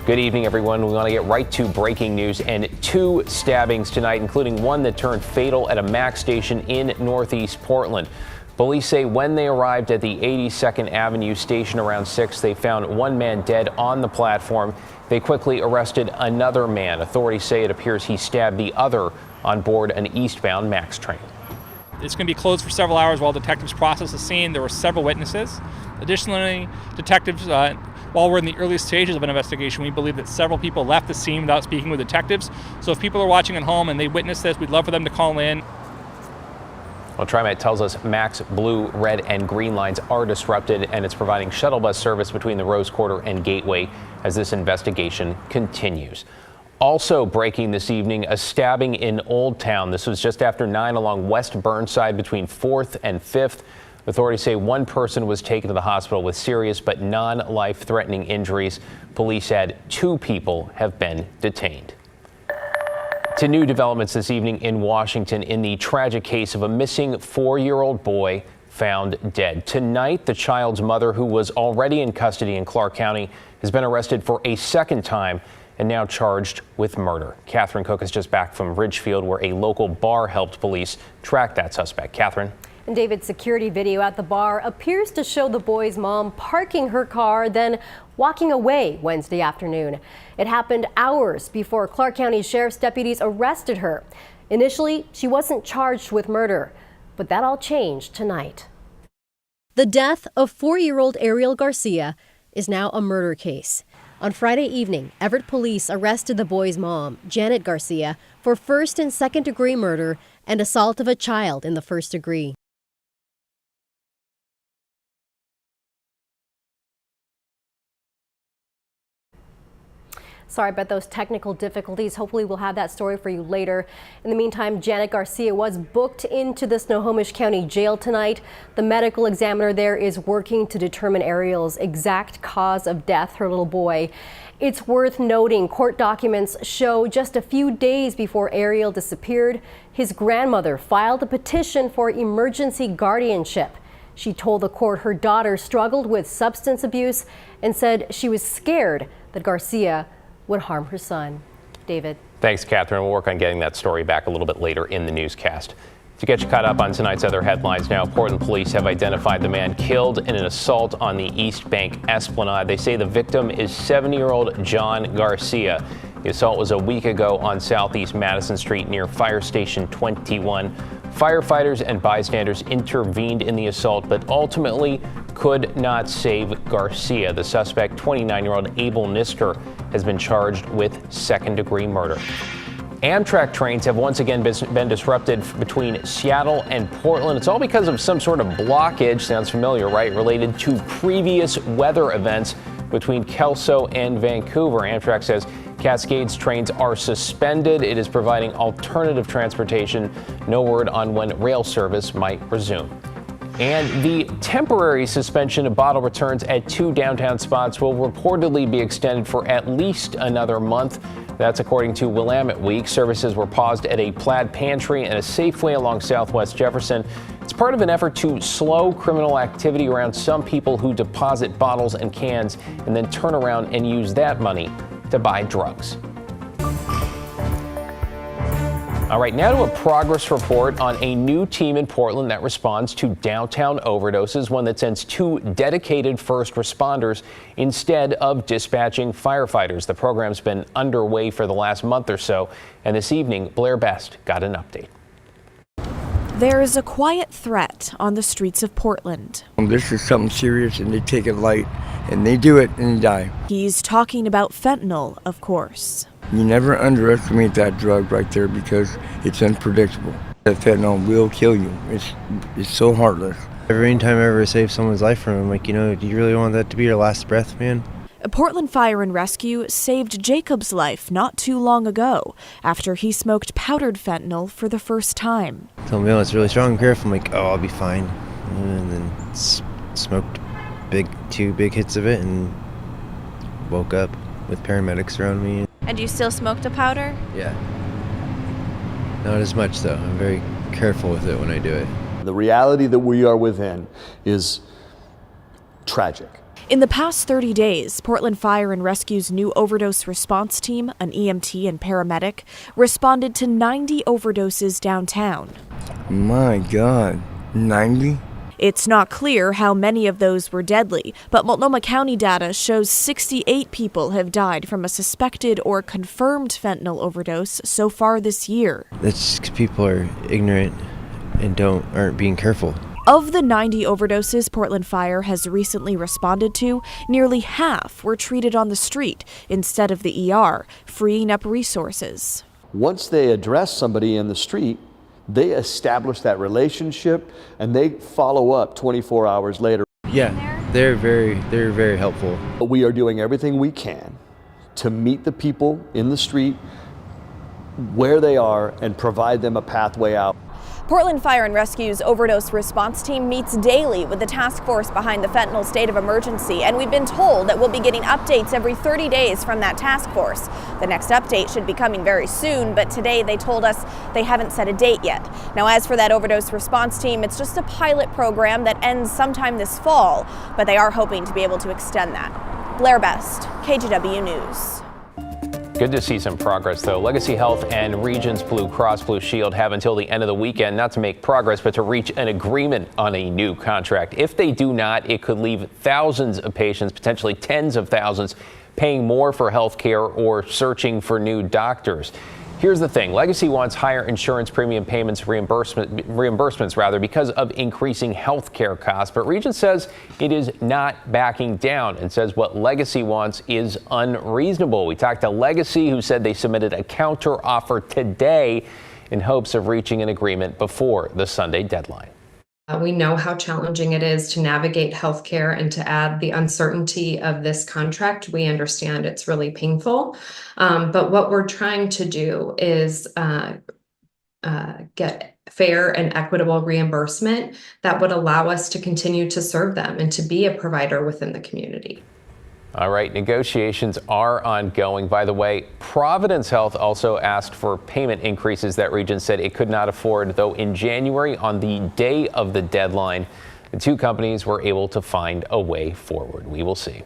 Good evening, everyone. We want to get right to breaking news and 2 stabbings tonight, including one that turned fatal at a Mac station in Northeast Portland. Police say when they arrived at the 82nd Avenue station around 6, they found one man dead on the platform. They quickly arrested another man. Authorities say it appears he stabbed the other on board an eastbound Max train. It's going to be closed for several hours while detectives process the scene. There were several witnesses. Additionally, detectives, while we're in the early stages of an investigation, we believe that several people left the scene without speaking with detectives. So if people are watching at home and they witness this, we'd love for them to call in. Well, TriMet tells us Mac's blue, red, and green lines are disrupted, and it's providing shuttle bus service between the Rose Quarter and Gateway as this investigation continues. Also breaking this evening, a stabbing in Old Town. This was just after 9 along West Burnside between 4th and 5th. Authorities say one person was taken to the hospital with serious but non-life-threatening injuries. Police add 2 people have been detained. To new developments this evening in Washington in the tragic case of a missing 4-year-old boy found dead. Tonight, the child's mother, who was already in custody in Clark County, has been arrested for a second time and now charged with murder. Catherine Cook is just back from Ridgefield, where a local bar helped police track that suspect. Catherine. And David's security video at the bar appears to show the boy's mom parking her car, then walking away Wednesday afternoon. It happened hours before Clark County Sheriff's deputies arrested her. Initially, she wasn't charged with murder, but that all changed tonight. The death of 4-year-old Ariel Garcia is now a murder case. On Friday evening, Everett police arrested the boy's mom, Janet Garcia, for first and second-degree murder and assault of a child in the first degree. Sorry about those technical difficulties. Hopefully we'll have that story for you later. In the meantime, Janet Garcia was booked into the Snohomish County Jail tonight. The medical examiner there is working to determine Ariel's exact cause of death, her little boy. It's worth noting court documents show just a few days before Ariel disappeared, his grandmother filed a petition for emergency guardianship. She told the court her daughter struggled with substance abuse and said she was scared that Garcia would harm her son. David. Thanks, Catherine. We'll work on getting that story back a little bit later in the newscast. To get you caught up on tonight's other headlines now, Portland police have identified the man killed in an assault on the East Bank Esplanade. They say the victim is 70-year-old John Garcia. The assault was a week ago on Southeast Madison Street near Fire Station 21. Firefighters and bystanders intervened in the assault, but ultimately could not save Garcia. The suspect, 29-year-old Abel Nisker, has been charged with second-degree murder. Amtrak trains have once again been disrupted between Seattle and Portland. It's all because of some sort of blockage, sounds familiar, right, related to previous weather events between Kelso and Vancouver. Amtrak says Cascades trains are suspended. It is providing alternative transportation. No word on when rail service might resume. And the temporary suspension of bottle returns at 2 downtown spots will reportedly be extended for at least another month. That's according to Willamette Week. Services were paused at a Plaid Pantry and a Safeway along Southwest Jefferson. It's part of an effort to slow criminal activity around some people who deposit bottles and cans and then turn around and use that money to buy drugs. All right, now to a progress report on a new team in Portland that responds to downtown overdoses, one that sends 2 dedicated first responders instead of dispatching firefighters. The program's been underway for the last month or so, and this evening, Blair Best got an update. There is a quiet threat on the streets of Portland. This is something serious, and they take it light, and they do it, and they die. He's talking about fentanyl, of course. You never underestimate that drug right there because it's unpredictable. That fentanyl will kill you. It's so heartless. Every time I ever save someone's life from it, I'm like, do you really want that to be your last breath, man? A Portland Fire and Rescue saved Jacob's life not too long ago after he smoked powdered fentanyl for the first time. Tell me, it's really strong and careful. I'm like, I'll be fine. And then smoked 2 big hits of it and woke up with paramedics around me. And you still smoked a powder? Yeah. Not as much, though. I'm very careful with it when I do it. The reality that we are within is tragic. In the past 30 days, Portland Fire and Rescue's new overdose response team, an EMT and paramedic, responded to 90 overdoses downtown. My God, 90? It's not clear how many of those were deadly, but Multnomah County data shows 68 people have died from a suspected or confirmed fentanyl overdose so far this year. That's just 'cause people are ignorant and aren't being careful. Of the 90 overdoses Portland Fire has recently responded to, nearly half were treated on the street instead of the ER, freeing up resources. Once they address somebody in the street, they establish that relationship and they follow up 24 hours later. Yeah, they're very helpful. We are doing everything we can to meet the people in the street where they are and provide them a pathway out. Portland Fire and Rescue's overdose response team meets daily with the task force behind the fentanyl state of emergency, and we've been told that we'll be getting updates every 30 days from that task force. The next update should be coming very soon, but today they told us they haven't set a date yet. Now, as for that overdose response team, it's just a pilot program that ends sometime this fall, but they are hoping to be able to extend that. Blair Best, KGW News. Good to see some progress, though. Legacy Health and Regions Blue Cross Blue Shield have until the end of the weekend not to make progress, but to reach an agreement on a new contract. If they do not, it could leave thousands of patients, potentially tens of thousands, paying more for health care or searching for new doctors. Here's the thing. Legacy wants higher insurance premium payments, reimbursements because of increasing health care costs. But Regions says it is not backing down and says what Legacy wants is unreasonable. We talked to Legacy, who said they submitted a counter offer today in hopes of reaching an agreement before the Sunday deadline. We know how challenging it is to navigate healthcare, and to add the uncertainty of this contract, we understand it's really painful. But what we're trying to do is get fair and equitable reimbursement that would allow us to continue to serve them and to be a provider within the community. All right, negotiations are ongoing. By the way, Providence Health also asked for payment increases that Regions said it could not afford, though in January, on the day of the deadline, the two companies were able to find a way forward. We will see.